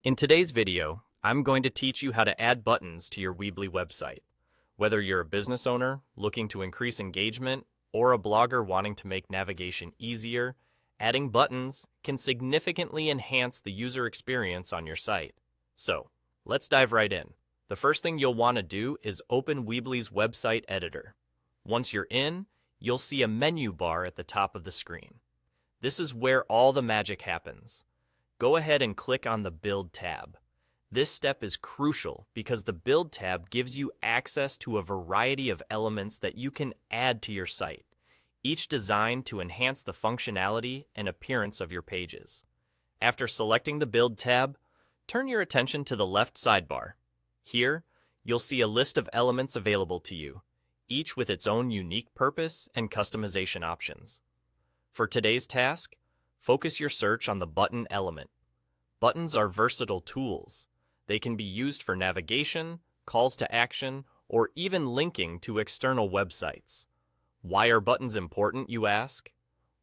In today's video, I'm going to teach you how to add buttons to your Weebly website. Whether you're a business owner looking to increase engagement or a blogger wanting to make navigation easier, adding buttons can significantly enhance the user experience on your site. So, let's dive right in. The first thing you'll want to do is open Weebly's website editor. Once you're in, you'll see a menu bar at the top of the screen. This is where all the magic happens. Go ahead and click on the Build tab. This step is crucial because the Build tab gives you access to a variety of elements that you can add to your site, each designed to enhance the functionality and appearance of your pages. After selecting the Build tab, turn your attention to the left sidebar. Here, you'll see a list of elements available to you, each with its own unique purpose and customization options. For today's task, focus your search on the button element. Buttons are versatile tools. They can be used for navigation, calls to action, or even linking to external websites. Why are buttons important, you ask?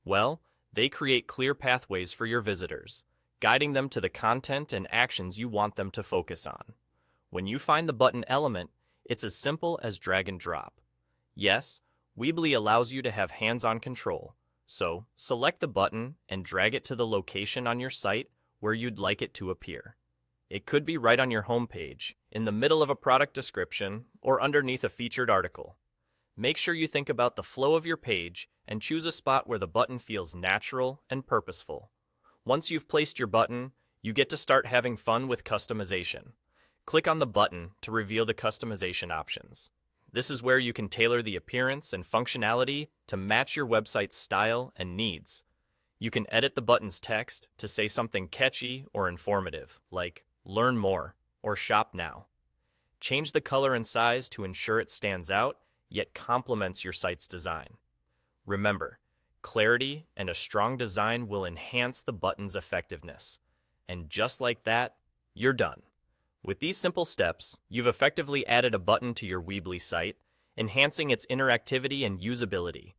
Well, they create clear pathways for your visitors, guiding them to the content and actions you want them to focus on. When you find the button element, it's as simple as drag and drop. Yes, Weebly allows you to have hands-on control. So, select the button and drag it to the location on your site where you'd like it to appear. It could be right on your homepage, in the middle of a product description, or underneath a featured article. Make sure you think about the flow of your page and choose a spot where the button feels natural and purposeful. Once you've placed your button, you get to start having fun with customization. Click on the button to reveal the customization options. This is where you can tailor the appearance and functionality to match your website's style and needs. You can edit the button's text to say something catchy or informative, like "Learn more" or "Shop now." Change the color and size to ensure it stands out, yet complements your site's design. Remember, clarity and a strong design will enhance the button's effectiveness. And just like that, you're done. With these simple steps, you've effectively added a button to your Weebly site, enhancing its interactivity and usability.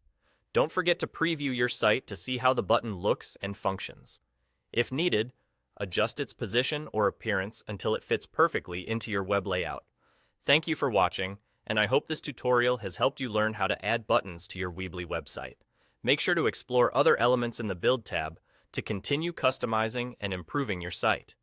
Don't forget to preview your site to see how the button looks and functions. If needed, adjust its position or appearance until it fits perfectly into your web layout. Thank you for watching, and I hope this tutorial has helped you learn how to add buttons to your Weebly website. Make sure to explore other elements in the Build tab to continue customizing and improving your site.